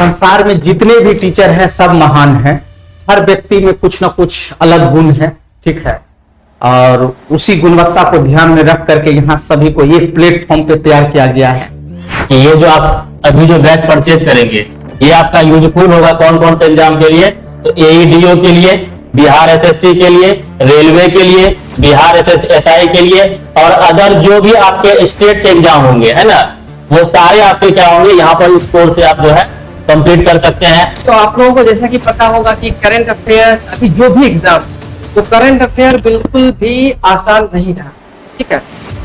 संसार में जितने भी टीचर हैं सब महान हैं। हर व्यक्ति में कुछ ना कुछ अलग गुण है, ठीक है। और उसी गुणवत्ता को ध्यान में रख करके यहाँ सभी को एक प्लेटफॉर्म पे तैयार किया गया है। ये जो आप अभी जो बैच परचेज करेंगे ये आपका यूजफुल होगा कौन कौन से एग्जाम के लिए? तो एईडीओ के लिए, बिहार एसएससी के लिए, रेलवे के लिए, बिहार एसआई के लिए और अदर जो भी आपके स्टेट के एग्जाम होंगे, है ना, वो सारे आपके क्या होंगे यहाँ पर इस कोर्स से आप जो है कंप्लीट कर सकते हैं। तो आप लोगों को जैसा कि पता होगा कि करंट अफेयर्स अभी जो भी एग्जाम, तो करंट अफेयर बिल्कुल भी आसान नहीं रहा, ठीक है।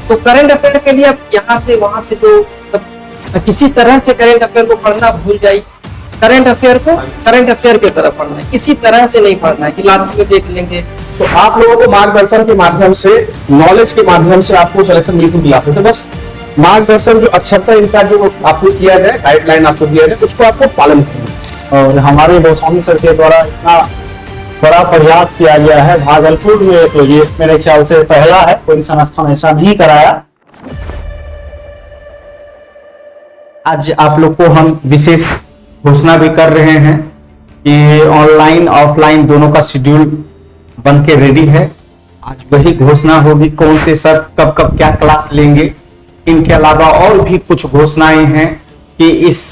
तो करंट अफेयर के लिए अब यहाँ से वहां से जो किसी तरह से करंट अफेयर को पढ़ना भूल जाइए। करंट अफेयर को करंट अफेयर की तरह पढ़ना है, किसी तरह से नहीं पढ़ना है कि लास्ट में देख लेंगे। तो आप लोगों को मार्गदर्शन के माध्यम से, नॉलेज के माध्यम से आपको सिलेक्शन बिल्कुल दिला सकते हैं। बस मार्गदर्शन जो अक्षरता इनका जो आपको किया जाए, गाइडलाइन आपको दिया जाए, उसको आपको पालन करना। और हमारे गोस्वामी सर के द्वारा इतना बड़ा प्रयास किया गया है भागलपुर में, तो ये मेरे ख्याल से पहला है, कोई संस्थान ऐसा नहीं कराया। आज आप लोग को हम विशेष घोषणा भी कर रहे हैं कि ऑनलाइन ऑफलाइन दोनों का शेड्यूल बन के रेडी है। आज वही घोषणा होगी कौन से सर कब कब क्या क्लास लेंगे। इनके अलावा और भी कुछ घोषणाएं हैं कि इस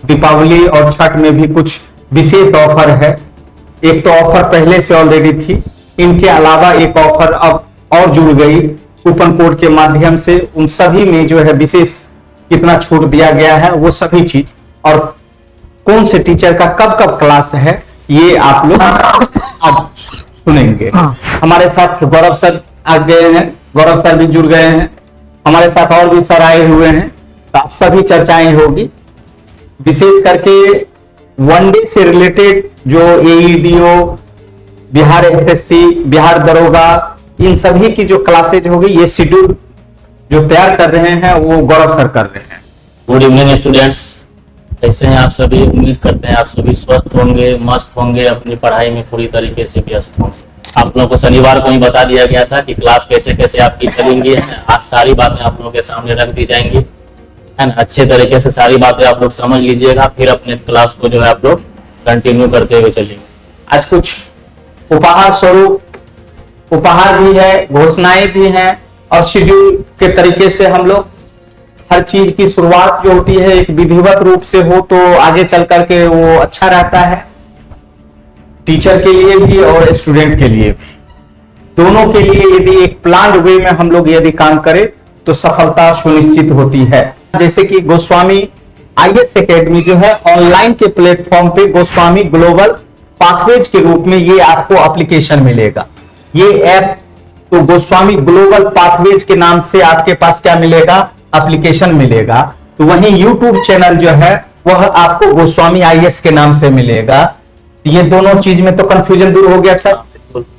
दीपावली और छठ में भी कुछ विशेष ऑफर है। एक तो ऑफर पहले से ऑलरेडी थी, इनके अलावा एक ऑफर अब और जुड़ गई कूपन कोड के माध्यम से। उन सभी में जो है विशेष कितना छूट दिया गया है वो सभी चीज, और कौन से टीचर का कब कब क्लास है ये आप लोग अब सुनेंगे। हमारे साथ गौरव सर आ गए हैं, गौरव सर भी जुड़ गए हैं, हमारे साथ और भी सर आए हुए हैं। तो सभी चर्चाएं होगी, विशेष करके वनडे से रिलेटेड जो एईडीओ, बिहार एसएससी, बिहार दरोगा, इन सभी की जो क्लासेज होगी, ये शेड्यूल जो तैयार कर रहे हैं वो गौरव सर कर रहे हैं। गुड इवनिंग स्टूडेंट्स, कैसे हैं आप सभी? उम्मीद करते हैं आप सभी स्वस्थ होंगे, मस्त होंगे, अपनी पढ़ाई में पूरी तरीके से व्यस्त होंगे। आप लोगों को शनिवार को ही बता दिया गया था कि क्लास कैसे कैसे आपकी चलेंगी। आज सारी बातें आप लोगों के सामने रख दी जाएंगी, है ना। अच्छे तरीके से सारी बातें आप लोग समझ लीजिएगा, फिर अपने क्लास को जो है आप लोग कंटिन्यू करते हुए चलेंगे। आज कुछ उपहार स्वरूप उपहार भी है, घोषणाएं भी हैं, और शेड्यूल के तरीके से हम लोग हर चीज की शुरुआत जो होती है एक विधिवत रूप से हो तो आगे चल करके वो अच्छा रहता है, टीचर के लिए भी और स्टूडेंट के लिए भी, दोनों के लिए। यदि एक प्लान वे में हम लोग यदि काम करें तो सफलता सुनिश्चित होती है। जैसे कि गोस्वामी आईएएस एकेडमी जो है ऑनलाइन के प्लेटफॉर्म पे गोस्वामी ग्लोबल पाथवेज के रूप में ये आपको एप्लीकेशन मिलेगा। ये ऐप तो गोस्वामी ग्लोबल पाथवेज के नाम से आपके पास क्या मिलेगा? एप्लीकेशन मिलेगा। तो वहीं यूट्यूब चैनल जो है वह आपको गोस्वामी आईएएस के नाम से मिलेगा। ये दोनों चीज में तो कंफ्यूजन दूर हो गया सर,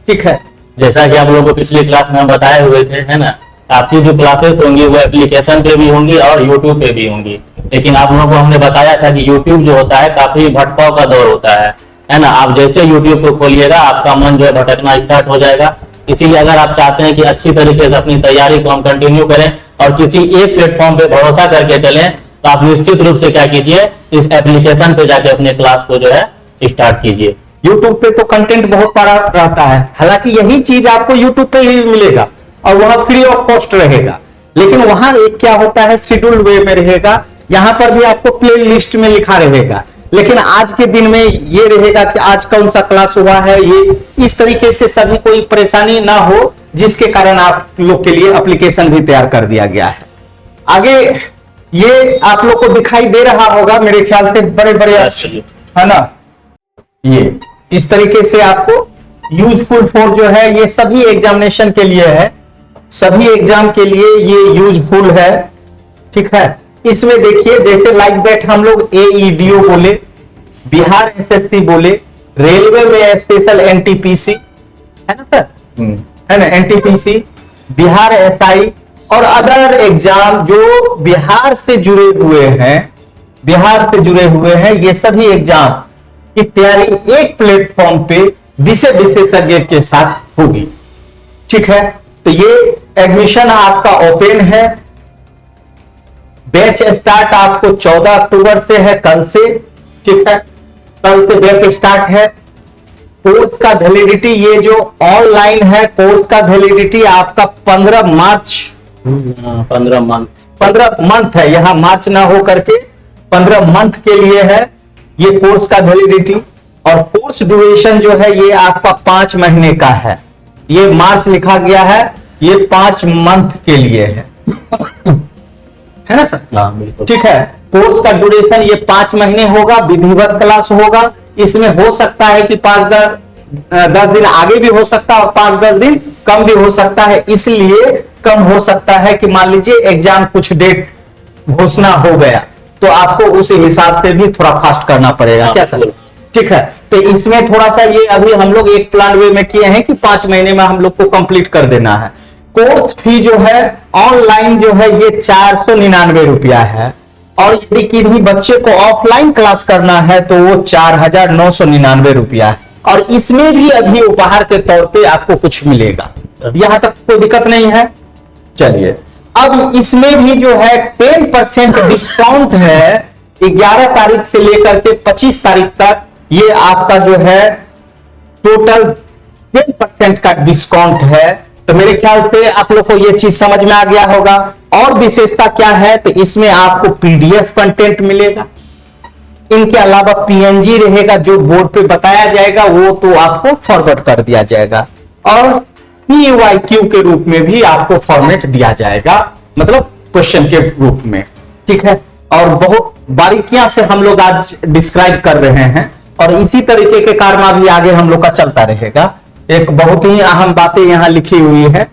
ठीक है। जैसा कि आप लोगों को पिछली क्लास में बताए हुए थे, है ना, आपकी जो क्लासेस होंगी वो एप्लीकेशन पे भी होंगी और यूट्यूब पे भी होंगी। लेकिन आप लोगों को हमने बताया था कि यूट्यूब जो होता है काफी भटकाव का दौर होता है ना। आप जैसे यूट्यूब को खोलिएगा आपका मन जो है भटकना स्टार्ट हो जाएगा। इसीलिए अगर आप चाहते हैं कि अच्छी तरीके से अपनी तैयारी को हम कंटिन्यू करें और किसी एक प्लेटफॉर्म पे भरोसा करके चलें, तो आप निश्चित रूप से क्या कीजिए, इस एप्लीकेशन पे जाके अपने क्लास को जो है स्टार्ट कीजिए। यूट्यूब पे तो कंटेंट बहुत सारा रहता है, हालांकि यही चीज आपको यूट्यूब पे ही मिलेगा और वहां फ्री ऑफ कॉस्ट रहेगा। लेकिन वहां एक क्या होता है, शेड्यूल वे में रहेगा। यहां पर भी आपको प्ले लिस्ट में लिखा रहेगा, लेकिन आज के दिन में ये रहेगा कि आज कौन सा क्लास हुआ है। ये इस तरीके से सभी कोई परेशानी ना हो, जिसके कारण आप लोग के लिए एप्लीकेशन भी तैयार कर दिया गया है। आगे ये आप लोग को दिखाई दे रहा होगा मेरे ख्याल से, बड़े बड़े है ना। ये इस तरीके से आपको यूजफुल फॉर जो है ये सभी एग्जामिनेशन के लिए है, सभी एग्जाम के लिए ये यूजफुल है, ठीक है। इसमें देखिए जैसे लाइक दैट हम लोग एईडीओ बोले, बिहार एसएससी बोले, रेलवे में स्पेशल एनटीपीसी है ना सर, है ना, एनटीपीसी, बिहार एसआई और अदर एग्जाम जो बिहार से जुड़े हुए हैं, ये सभी एग्जाम की तैयारी एक प्लेटफॉर्म पे विषय विशेषज्ञ के साथ होगी, ठीक है। तो ये एडमिशन आपका ओपन है। बैच स्टार्ट आपको 14 अक्टूबर से है, कल से, ठीक है, कल से बैच स्टार्ट है। कोर्स का वैलिडिटी, ये जो ऑनलाइन है कोर्स का वैलिडिटी आपका 15 मार्च 15 मंथ है, यहाँ मार्च ना हो करके 15 मंथ के लिए है ये कोर्स का वैलिडिटी। और कोर्स ड्यूरेशन जो है ये आपका 5 महीने का है, ये मार्च लिखा गया है, ये 5 मंथ के लिए है ना सर? हाँ बिल्कुल ठीक है, कोर्स का ड्यूरेशन ये 5 महीने होगा, विधिवत क्लास होगा। इसमें हो सकता है कि 5-10 दिन आगे भी हो सकता है और 5-10 दिन कम भी हो सकता है। इसलिए कम हो सकता है कि मान लीजिए एग्जाम कुछ डेट घोषणा हो गया तो आपको उस हिसाब से भी थोड़ा फास्ट करना पड़ेगा, क्या सर? ठीक है, तो इसमें थोड़ा सा ये अभी हम लोग एक प्लान वे में किए हैं कि 5 महीने में हम लोग को कंप्लीट कर देना है। कोर्स फी जो है ऑनलाइन जो है ये 499 रुपया है, और यदि किसी बच्चे को ऑफलाइन क्लास करना है तो वो 4999 रुपया है। और इसमें भी अभी उपहार के तौर पे आपको कुछ मिलेगा, यहां तक कोई दिक्कत नहीं है। चलिए, अब इसमें भी जो है 10% डिस्काउंट है 11 तारीख से लेकर के 25 तारीख तक, ये आपका जो है टोटल 10% का डिस्काउंट है। तो मेरे ख्याल से आप लोग को ये चीज समझ में आ गया होगा। और विशेषता क्या है, तो इसमें आपको पीडीएफ कंटेंट मिलेगा, इनके अलावा पीएनजी रहेगा, जो बोर्ड पे बताया जाएगा वो तो आपको फॉरवर्ड कर दिया जाएगा, और पीवाईक्यू के रूप में भी आपको फॉर्मेट दिया जाएगा, मतलब क्वेश्चन के रूप में। ठीक है, और बहुत बारीकियां से हम लोग आज डिस्क्राइब कर रहे हैं, और इसी तरीके के कारनामा भी आगे हम लोग का चलता रहेगा। एक बहुत ही अहम बातें यहां लिखी हुई है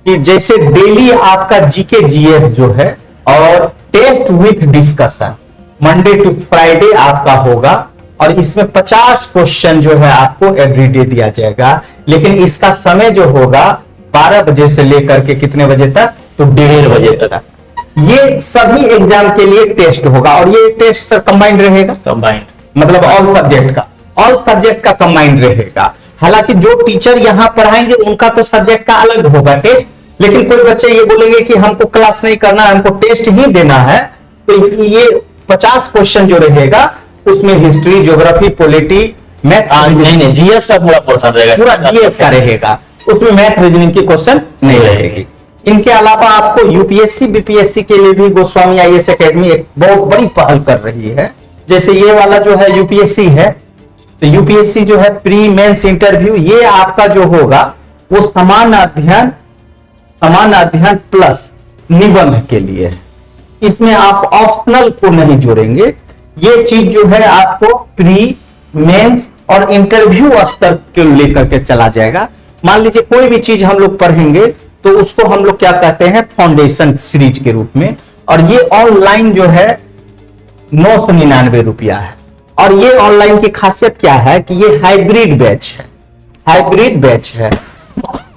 कि जैसे डेली आपका जीके जीएस जो है और test with discussion Monday to Friday आपका होगा, और इसमें 50 क्वेश्चन जो है आपको एवरीडे दिया जाएगा। लेकिन इसका समय जो होगा 12 बजे से लेकर के कितने बजे तक, तो 1:30 बजे तक। ये सभी एग्जाम के लिए टेस्ट होगा, और ये टेस्ट सर कंबाइंड रहेगा, कंबाइंड मतलब ऑल सब्जेक्ट का कंबाइंड रहेगा। हालांकि जो टीचर यहां पढ़ाएंगे उनका तो सब्जेक्ट का अलग होगा टेस्ट, लेकिन कोई बच्चे ये बोलेंगे कि हमको क्लास नहीं करना है, हमको टेस्ट ही देना है, तो ये 50 क्वेश्चन जो रहेगा उसमें हिस्ट्री, ज्योग्राफी, पॉलिटी, मैथ, नहीं जीएस का पूरा पोर्शन रहेगा, पूरा जीएस का रहेगा, उसमें मैथ रीजनिंग की क्वेश्चन नहीं रहेगी। इनके अलावा आपको यूपीएससी बीपीएससी के लिए भी गोस्वामी आईएएस एकेडमी एक बहुत बड़ी पहल कर रही है। जैसे ये वाला जो है यूपीएससी है, तो यूपीएससी जो है प्री मेंस इंटरव्यू, ये आपका जो होगा वो समान अध्ययन प्लस निबंध के लिए है। इसमें आप ऑप्शनल को नहीं जोड़ेंगे, ये चीज जो है आपको प्री मेंस और इंटरव्यू स्तर के लेकर के चला जाएगा। मान लीजिए कोई भी चीज हम लोग पढ़ेंगे तो उसको हम लोग क्या कहते हैं, फाउंडेशन सीरीज के रूप में, और ये ऑनलाइन जो है 999 रुपया है। और ये ऑनलाइन की खासियत क्या है कि ये हाइब्रिड बैच है,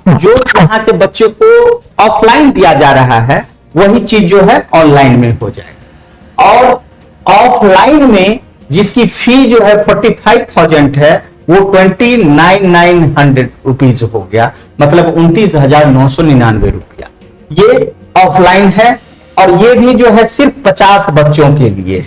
जो यहाँ के बच्चे को ऑफलाइन दिया जा रहा है वही चीज जो है ऑनलाइन में हो जाएगा। और ऑफलाइन में जिसकी फी जो है 45,000 है वो 29,900 रुपीज हो गया, मतलब 29,999 रुपया ये ऑफलाइन है। और ये भी जो है सिर्फ 50 बच्चों के लिए,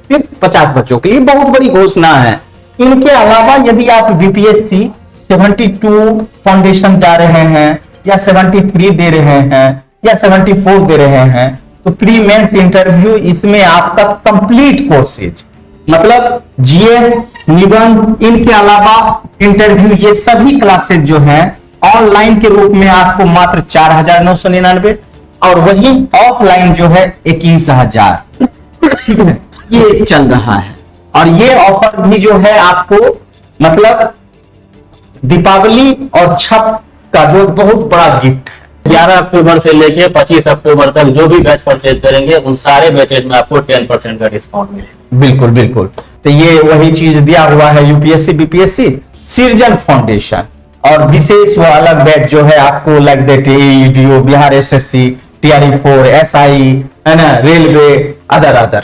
सिर्फ 50 बच्चों के लिए, बहुत बड़ी घोषणा है। इनके अलावा यदि आप बीपीएससी 72 फाउंडेशन जा रहे हैं, या 73 दे रहे हैं, या 74 दे रहे हैं, तो प्री मेंस इंटरव्यू इसमें आपका कंप्लीट कोर्सेज, मतलब जीएस, निबंध, इनके अलावा इंटरव्यू, ये सभी क्लासेज जो है ऑनलाइन के रूप में आपको मात्र 4,999, और वही ऑफलाइन जो है 21,000 ये चल रहा है। और ये ऑफर भी जो है आपको मतलब दीपावली और छठ का जो बहुत बड़ा गिफ्ट है। 11 अक्टूबर से लेके 25 अक्टूबर तक जो भी बैच परचेज करेंगे उन सारे बैचेज में आपको 10% का डिस्काउंट मिलेगा। बिल्कुल बिल्कुल, तो ये वही चीज दिया हुआ है यूपीएससी बीपीएससी सृजन फाउंडेशन, और विशेष वो अलग बैच जो है आपको like that AEDO, Bihar SSC, TRE four, SI, है ना, रेलवे, अदर,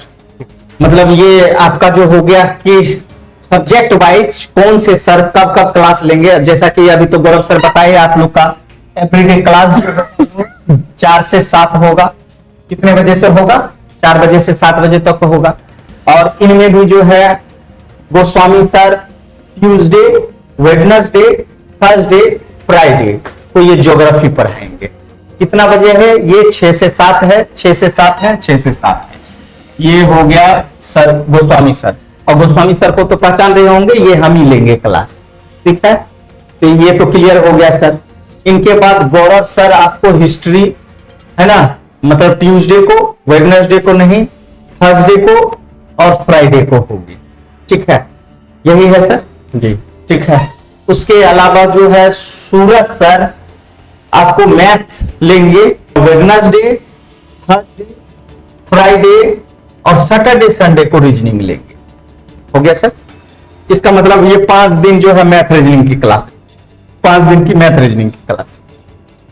मतलब ये आपका जो हो गया कि सब्जेक्ट वाइज कौन से सर कब कब क्लास लेंगे। जैसा कि अभी तो गौरव सर बताए आप लोग का एवरीडे क्लास 4 से 7 होगा। कितने बजे से होगा? 4 बजे से 7 बजे तक होगा। और इनमें भी जो है Goswami sir Tuesday, Wednesday, Thursday, Friday को ये ज्योग्राफी पढ़ाएंगे। कितना बजे है ये? 6 से 7 है, 6 से 7 है, 6 से 7 है। ये हो गया सर गोस्वामी सर। और गोस्वामी सर को तो पहचान रहे होंगे, ये हम ही लेंगे क्लास, ठीक है। तो ये तो क्लियर हो गया सर। इनके बाद गौरव सर आपको हिस्ट्री, है ना, मतलब ट्यूसडे को, वेडनेसडे को नहीं, थर्सडे को और फ्राइडे को होगी, ठीक है। यही है सर जी, ठीक है। उसके अलावा जो है सूरज सर आपको मैथ लेंगे, वेडनेसडे, थर्सडे, फ्राइडे और सैटरडे संडे को रीजनिंग लेंगे। हो गया सर। इसका मतलब ये 5 दिन जो है मैथ रीजनिंग की क्लास, 5 दिन की मैथ रीजनिंग की क्लास।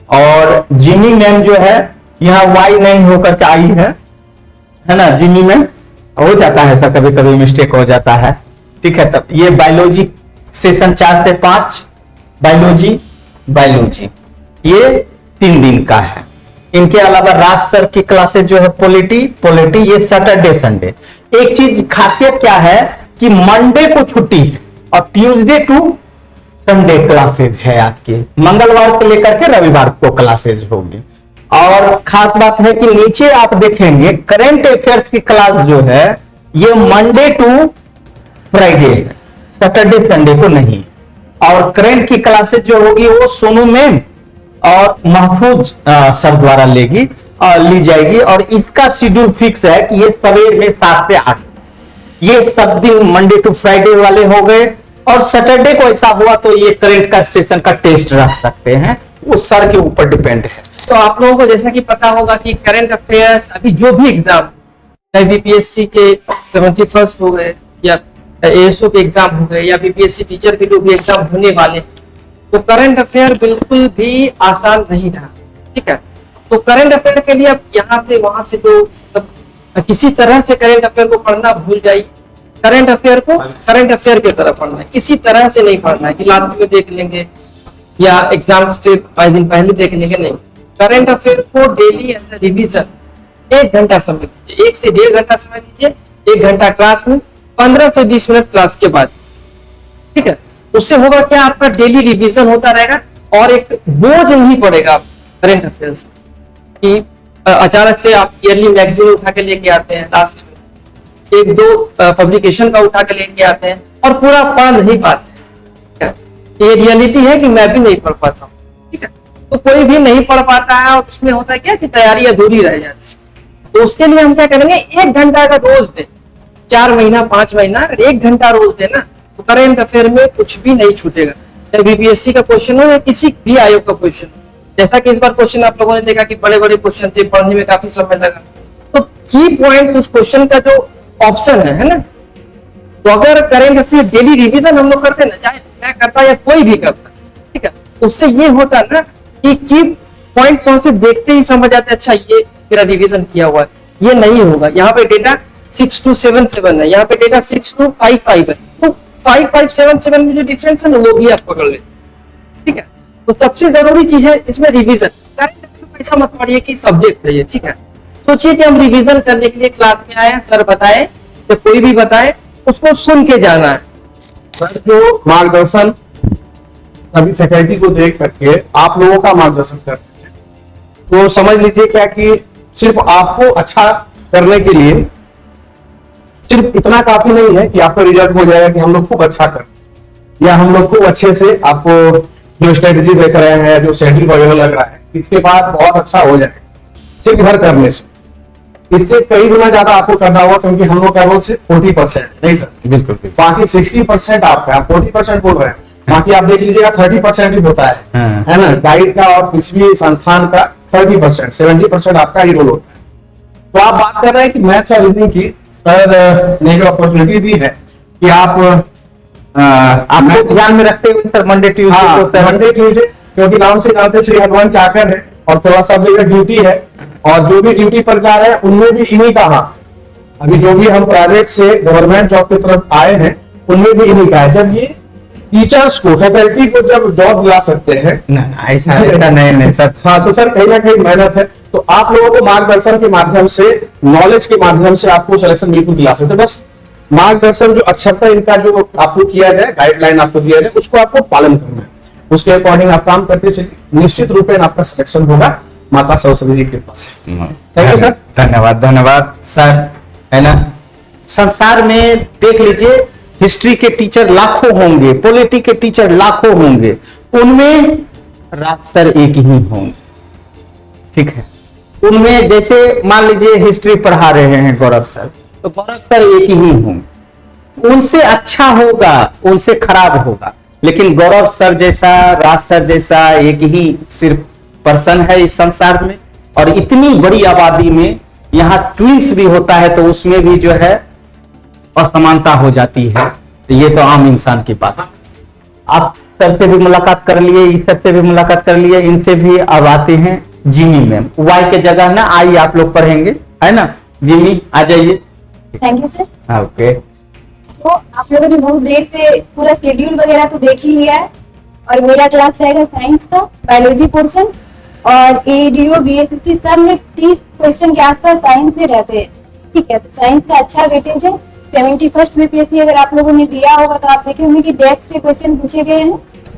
और जिमी मैम जो है यहाँ वाई नहीं होकर के आई है ना, जिमी मैम। हो जाता है सर, कभी कभी मिस्टेक हो जाता है, ठीक है। तब ये बायोलॉजी सेशन 4 से 5 बायोलॉजी ये 3 दिन का है। इनके अलावा राज सर की क्लासेस जो है पॉलिटी ये सैटरडे संडे। एक चीज खासियत क्या है कि मंडे को छुट्टी है और ट्यूसडे टू संडे क्लासेज है आपकी, मंगलवार से लेकर के रविवार को क्लासेज होगी। और खास बात है कि नीचे आप देखेंगे करंट अफेयर्स की क्लास जो है ये मंडे टू फ्राइडे है, सैटरडे संडे को नहीं। और करंट की क्लासेज जो होगी वो सोनू मैम और महफूज सर द्वारा ली जाएगी। और इसका शेड्यूल फिक्स है कि ये सवेर में 7 से 8, ये सब दिन मंडे टू फ्राइडे वाले हो गए। और सैटरडे को ऐसा हुआ तो ये करंट का सेशन का टेस्ट रख सकते हैं, वो सर के ऊपर डिपेंड है। तो आप लोगों को जैसा कि पता होगा कि करंट अफेयर्स अभी जो भी एग्जाम, चाहे बीपीएससी के 71st हो गए या एएसओ के एग्जाम हो गए या बीपीएससी टीचर के जो भी एग्जाम होने वाले, तो करंट अफेयर बिल्कुल भी आसान नहीं रहा, ठीक है। तो करंट अफेयर के लिए अब यहाँ से वहां से जो किसी तरह से करंट अफेयर को पढ़ना भूल जाइए। करंट अफेयर को करंट अफेयर की तरह पढ़ना है, किसी तरह से नहीं पढ़ना है कि लास्ट में देख लेंगे या एग्जाम से 5 दिन पहले देख लेंगे, नहीं। करंट अफेयर को डेली एज ए रिविजन 1 घंटा समय दीजिए, 1 से 1.5 घंटा समय दीजिए, 1 घंटा क्लास में, 15 से 20 मिनट क्लास के बाद, ठीक है। उससे होगा क्या, आपका डेली रिवीजन होता रहेगा और एक बोझ नहीं पड़ेगा करंट अफेयर्स कि अचानक से आप ईयरली मैगजीन उठा के लेके आते हैं, लास्ट में 1-2 पब्लिकेशन का उठा के लेके आते हैं और पूरा पढ़ नहीं पाते हैं। ये रियलिटी है कि मैं भी नहीं पढ़ पाता हूँ, ठीक है। तो कोई भी नहीं पढ़ पाता है और उसमें होता है क्या कि तैयारी अधूरी रह जाती है। तो उसके लिए हम क्या करेंगे, 1 घंटा अगर रोज दें, 4 महीना 5 महीना अगर 1 घंटा रोज देना, तो करंट अफेयर में कुछ भी नहीं छूटेगा। चाहे बीपीएससी का क्वेश्चन हो या किसी भी आयोग का क्वेश्चन हो। जैसा कि इस बार क्वेश्चन आप लोगों ने देखा कि बड़े बड़े क्वेश्चन थे, पढ़ने में काफी समय लगा। तो की पॉइंट्स उस क्वेश्चन का जो ऑप्शन है ना, तो अगर करंट अफेयर डेली रिवीजन हम लोग करते ना, चाहे मैं करता या कोई भी करता, ठीक है, उससे ये होता ना कि की पॉइंट्स वहां से देखते ही समझ आते, अच्छा ये मेरा रिवीजन किया हुआ है। ये नहीं होगा, यहाँ पे डेटा 6277 है, यहाँ पे डेटा 6255 है, तो 5577 में जो डिफरेंस है ना वो भी आप पकड़ ले, ठीक है। तो सबसे जरूरी चीज है इसमें रिवीजन। करंट अफेयर को ऐसा मत पढ़िए कि सब्जेक्ट है ये, ठीक है। सोचिए कि हम रिवीजन करने के लिए क्लास में आए, सर बताए या कोई भी बताए, उसको सुन के जाना है। सर जो मार्गदर्शन सभी फैकल्टी को देख करके आप लोगों का मार्गदर्शन करते हैं, तो समझ लीजिए क्या कि सिर्फ आपको अच्छा करने के लिए सिर्फ इतना काफी नहीं है कि आपका रिजल्ट हो जाएगा कि हम लोग खूब अच्छा कर, या हम लोग खूब अच्छे से आपको जो स्ट्रेटेजी देख रहे हैं, जो शेड्यूल वगैरह लग रहा है, इसके बाद बहुत अच्छा हो जाएगा सिर्फ घर करने से। इससे कई गुना ज्यादा आपको करना होगा, क्योंकि हम लोग केवल सिर्फ 40% नहीं सर, बिल्कुल बाकी 60% आपका, आप 40% बोल रहे हैं, बाकी आप देख लीजिएगा 30% ही होता है ना, गाइड का और किसी भी संस्थान का 30%, 70% आपका ही रोल होता है। तो आप बात कर रहे हैं कि मैथ्स और रीजनिंग की सर ने जो अपॉर्चुनिटी दी है कि आप ध्यान में रखते हुए सर मंडे ट्यूसडे, क्योंकि नाम से जानते श्री हनुमान चाकर है और थोड़ा सब जगह ड्यूटी है, और जो भी ड्यूटी पर जा रहे हैं उनमें भी इन्हीं का हाथ। अभी जो भी हम प्राइवेट से गवर्नमेंट जॉब की तरफ आए हैं उनमें भी इन्हीं का है। जब ये टीचर्स को, फैकल्टी को जब जॉब दिला सकते हैं, ऐसा नहीं सर। हाँ, तो सर कहीं ना कहीं मेहनत है। तो आप लोगों को मार्गदर्शन के माध्यम से, नॉलेज के माध्यम से आपको सिलेक्शन बिल्कुल दिला सकते हैं। बस मार्गदर्शन जो अक्षरता इनका जो आपको किया जाए, गाइडलाइन आपको दिया जाए, उसको आपको पालन करना है, उसके अकॉर्डिंग आप काम करते चलिए, निश्चित रूप में आपका सिलेक्शन होगा माता सरस्वती जी के पास। Thank you sir. धन्यवाद धन्यवाद सर, है ना। संसार में देख लीजिए, हिस्ट्री के टीचर लाखों होंगे, पॉलिटी के टीचर लाखों होंगे, उनमें राज सर एक ही होंगे, ठीक है। उनमें जैसे मान लीजिए हिस्ट्री पढ़ा रहे हैं गौरव सर, तो गौरव सर एक ही होंगे, उनसे अच्छा होगा, उनसे खराब होगा, लेकिन गौरव सर जैसा, राज सर जैसा एक ही सिर्फ पर्सन है इस संसार में। और इतनी बड़ी आबादी में यहाँ ट्विंस भी होता है तो उसमें भी जो है असमानता हो जाती है, तो ये तो आम इंसान की बात है। आप सर से भी मुलाकात कर लिए, इस सर से भी मुलाकात कर लिए, इनसे भी। अब आते हैं जिमी मैम, वाई के जगह ना आई आप लोग पढ़ेंगे, है ना। जिमी आ जाइए। Thank you sir. ओके, तो आप लोगों ने बहुत देर से पूरा शेड्यूल वगैरह तो देख ही लिया है, और मेरा क्लास रहेगा साइंस का, बायोलॉजी पोर्शन, और एडीओ बीएससी सब में 30 क्वेश्चन के आसपास साइंस से रहते हैं, ठीक है। तो साइंस का अच्छा वेटेज है। 71st बीपीएससी अगर आप लोगों ने दिया होगा तो आप देखे होंगे कि डेप्थ से क्वेश्चन पूछे गए हैं,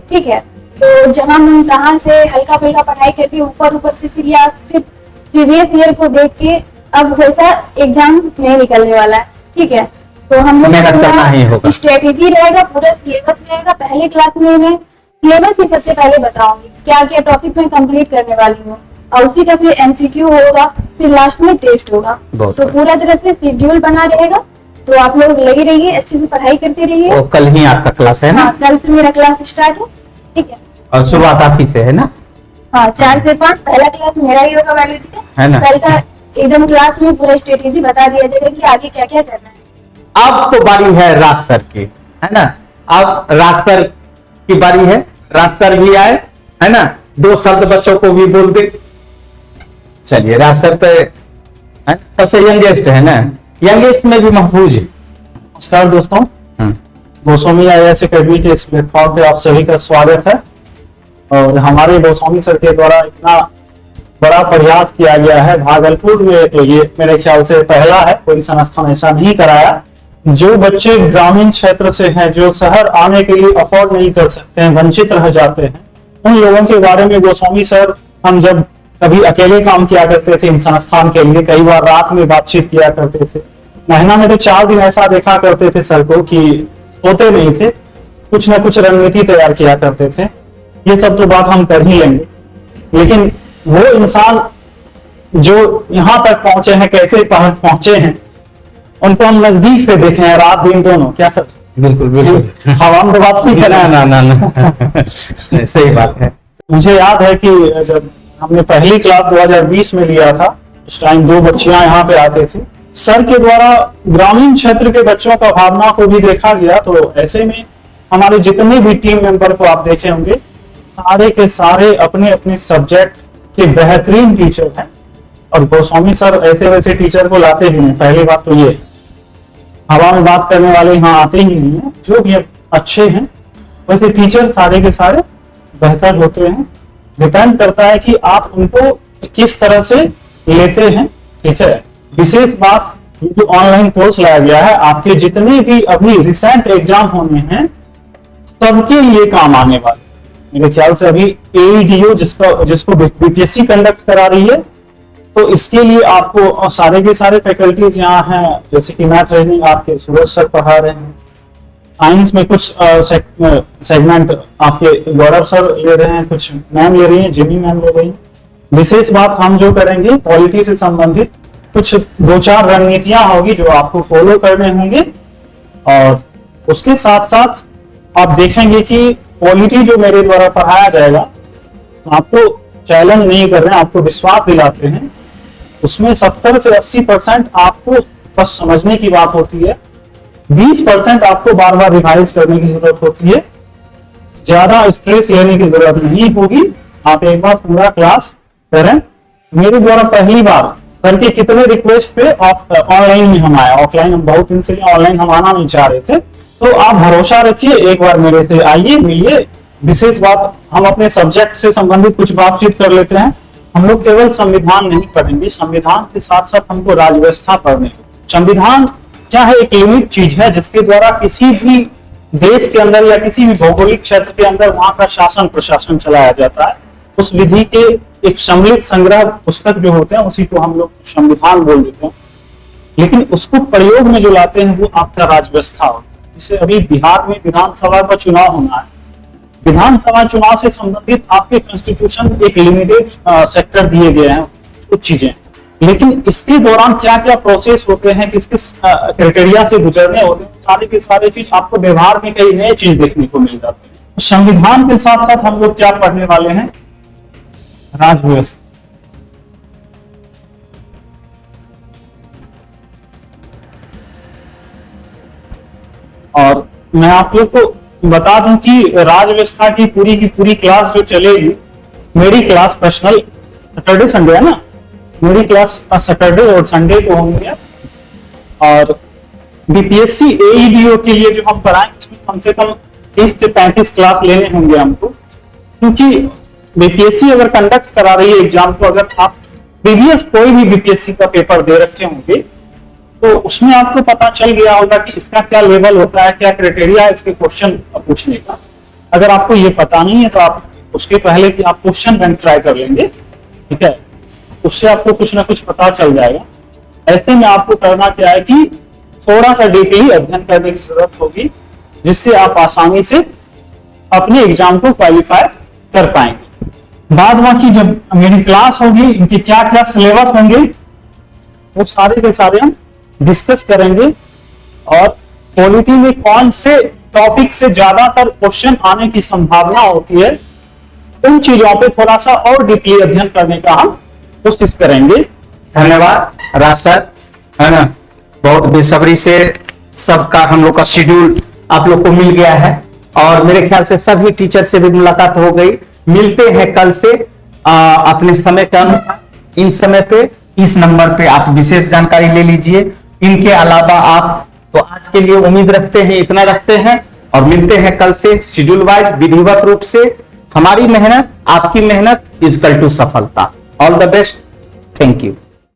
ठीक है। तो जहां हम कहाँ से हल्का फुल्का पढ़ाई करके ऊपर से सिर्फ या सिर्फ प्रीवियस ईयर को देख के अब वैसा एग्जाम नहीं निकलने वाला है, ठीक है। तो हम लोग मेहनत करना ही होगा। स्ट्रेटेजी रहेगा, पूरा सिलेबस रहेगा। पहले क्लास में मैं सिलेबस ही सबसे पहले बताऊंगी क्या क्या टॉपिक में कंप्लीट करने वाली हूँ, और उसी का फिर एमसीक्यू होगा, फिर लास्ट में टेस्ट होगा। तो पूरा तरह से शेड्यूल बना रहेगा, तो आप लोग लगे रहिए, अच्छे से पढ़ाई करते रहिए। तो कल ही आपका क्लास है ना? हाँ, कल से मेरा क्लास स्टार्ट है, ठीक है। और शुरुआत आप ही से है ना? हाँ, 4 से 5 पहला क्लास मेरा ही होगा बायोलॉजी का, है ना? कल का एकदम क्लास में पूरा स्ट्रेटेजी बता दिया जाएगा कि आगे क्या क्या करना है। अब तो बारी है राज सर की, है ना। अब राज सर की बारी है, राज सर भी आए, है ना। 2 शब्द बच्चों को भी बोल दे। चलिए, राज सर तो है, सबसे यंगेस्ट है ना, यंगेस्ट में भी महफूज है। नमस्कार दोस्तों, गोस्वामी आईएएस एकेडमी के इस प्लेटफॉर्म पे आप सभी का स्वागत है। और हमारे गोस्वामी सर के द्वारा इतना बड़ा प्रयास किया गया है भागलपुर में, तो ये मेरे ख्याल से पहला है, कोई संस्थान ऐसा नहीं कराया। जो बच्चे ग्रामीण क्षेत्र से हैं, जो शहर आने के लिए अफोर्ड नहीं कर सकते हैं, वंचित रह जाते हैं, उन लोगों के बारे में गोस्वामी सर, हम जब कभी अकेले काम किया करते थे इन संस्थान के लिए, कई बार रात में बातचीत किया करते थे। महीना में तो 4 दिन ऐसा देखा करते थे सर को कि सोते नहीं थे, कुछ ना कुछ रणनीति तैयार किया करते थे। ये सब तो बात हम कर ही लेंगे, लेकिन वो इंसान जो यहाँ तक पहुंचे हैं, कैसे पहुंचे हैं, उनको हम नजदीक से देखे हैं, रात दिन दोनों। क्या सर? बिल्कुल बिल्कुल, हवा में तो बात नहीं करें। ना सही बात है। मुझे याद है कि जब हमने पहली क्लास 2020 में लिया था, उस टाइम 2 बच्चियां यहाँ पे आते थे। सर के द्वारा ग्रामीण क्षेत्र के बच्चों का भावना को भी देखा गया। तो ऐसे में हमारे जितने भी टीम मेंबर को आप देखे होंगे, सारे के सारे अपने अपने सब्जेक्ट के बेहतरीन टीचर हैं। और गोस्वामी सर ऐसे वैसे टीचर को लाते ही नहीं, पहली बात तो ये। हवा में बात करने वाले यहाँ आते ही नहीं है, जो भी अच्छे हैं वैसे टीचर सारे के सारे बेहतर होते हैं। डिपेंड करता है कि आप उनको किस तरह से लेते हैं, ठीक है। विशेष बात, ये जो ऑनलाइन कोर्स लाया गया है, आपके जितने भी अभी रिसेंट एग्जाम होने हैं सबके लिए काम आने वाले। मेरे ख्याल से अभी एईडीओ जिसको बीपीएससी कंडक्ट करा रही है, तो इसके लिए आपको सारे के सारे फैकल्टीज यहाँ हैं। जैसे कि मैथ रीजनिंग आपके सूरज सर पढ़ा रहे हैं, साइंस में कुछ सेगमेंट आपके गौरव सर ले रहे हैं, कुछ मैम ले रही हैं, जिमी मैम ले रही हैं। विशेष बात हम जो करेंगे, पॉलिटी से संबंधित कुछ 2-4 रणनीतियां होगी जो आपको फॉलो करने होंगे। और उसके साथ साथ आप देखेंगे कि पॉलिटी जो मेरे द्वारा पढ़ाया जाएगा, आपको चैलेंज नहीं कर रहे हैं, आपको विश्वास दिलाते हैं। उसमें 70 से 80% आपको बस समझने की बात होती है, 20% आपको बार बार रिवाइज करने की जरूरत होती है। ज्यादा स्ट्रेस लेने की जरूरत नहीं होगी, आप एक बार पूरा क्लास करें। मेरे द्वारा पहली बार सर के कितने रिक्वेस्ट पे ऑनलाइन में हम आए, ऑफलाइन हम बहुत दिन से ऑनलाइन हम आना नहीं चाह रहे थे। तो आप भरोसा रखिए, एक बार मेरे से आइए, मिलिए। विशेष बात, हम अपने सब्जेक्ट से संबंधित कुछ बातचीत कर लेते हैं। हम लोग केवल संविधान नहीं पढ़ेंगे, संविधान के साथ साथ हमको राजव्यवस्था पढ़ने। संविधान क्या है, एक लिमिट चीज है जिसके द्वारा किसी भी देश के अंदर या किसी भी भौगोलिक क्षेत्र के अंदर वहां का शासन प्रशासन चलाया जाता है। उस विधि के एक सम्मिलित संग्रह पुस्तक जो होते हैं उसी को हम लोग संविधान बोल देते हैं, लेकिन उसको प्रयोग में जो लाते हैं वो आपका राज व्यवस्था होता है। जैसे अभी बिहार में विधानसभा का चुनाव होना है, विधानसभा चुनाव से संबंधित आपके कॉन्स्टिट्यूशन एक लिमिटेड सेक्टर दिए गए हैं कुछ चीजें, लेकिन इसके दौरान क्या क्या प्रोसेस होते हैं, किस किस क्राइटेरिया से गुजरने होते हैं, सारे के सारे चीज आपको व्यवहार में कई नए चीज देखने को मिल जाते हैं। संविधान के साथ साथ हम लोग क्या पढ़ने वाले हैं, राज व्यवस्था। और मैं आप लोग को बता दूं कि राज व्यवस्था की पूरी क्लास जो चलेगी, मेरी क्लास पर्सनल सैटरडे संडे है ना, मेरी क्लास सैटरडे और संडे को होंगी। और बीपीएससी एईडीओ के लिए जो हम पढ़ाएंगे उसमें कम से कम 30 से 35 क्लास लेने होंगे हमको, क्योंकि बीपीएससी अगर कंडक्ट करा रही है एग्जाम को, अगर आप प्रीवियस कोई भी बीपीएससी का पेपर दे रखे होंगे तो उसमें आपको पता चल गया होगा कि इसका क्या लेवल होता है, क्या क्राइटेरिया है इसके क्वेश्चन पूछने का। अगर आपको ये पता नहीं है तो आप उसके पहले कि आप क्वेश्चन बैंक ट्राई कर लेंगे, ठीक है, उससे आपको कुछ ना कुछ पता चल जाएगा। ऐसे में आपको करना क्या है कि थोड़ा सा डीपली अध्ययन करने की जरूरत होगी, जिससे आप आसानी से अपने एग्जाम को क्वालिफाई कर पाएंगे। बाद बाकी जब मेरी क्लास होगी, इनके क्या क्या सिलेबस होंगे वो सारे के सारे हम डिस्कस करेंगे, और पॉलिटी में कौन से टॉपिक से ज्यादातर क्वेश्चन आने की संभावना होती है, उन चीजों पे थोड़ा सा और डीपली अध्ययन करने का हम कोशिश करेंगे। धन्यवाद राज सर, है ना, बहुत बेसब्री से सबका हम लोग का शेड्यूल आप लोग को मिल गया है, और मेरे ख्याल से सभी टीचर से भी मुलाकात हो गई। मिलते हैं कल से अपने समय के अनुसार इन समय पे इस नंबर पे आप विशेष जानकारी ले लीजिए। इनके अलावा आप तो आज के लिए उम्मीद रखते हैं, इतना रखते हैं, और मिलते हैं कल से शेड्यूल वाइज विधिवत रूप से। हमारी मेहनत, आपकी मेहनत इज इक्वल टू सफलता। All the best, thank you.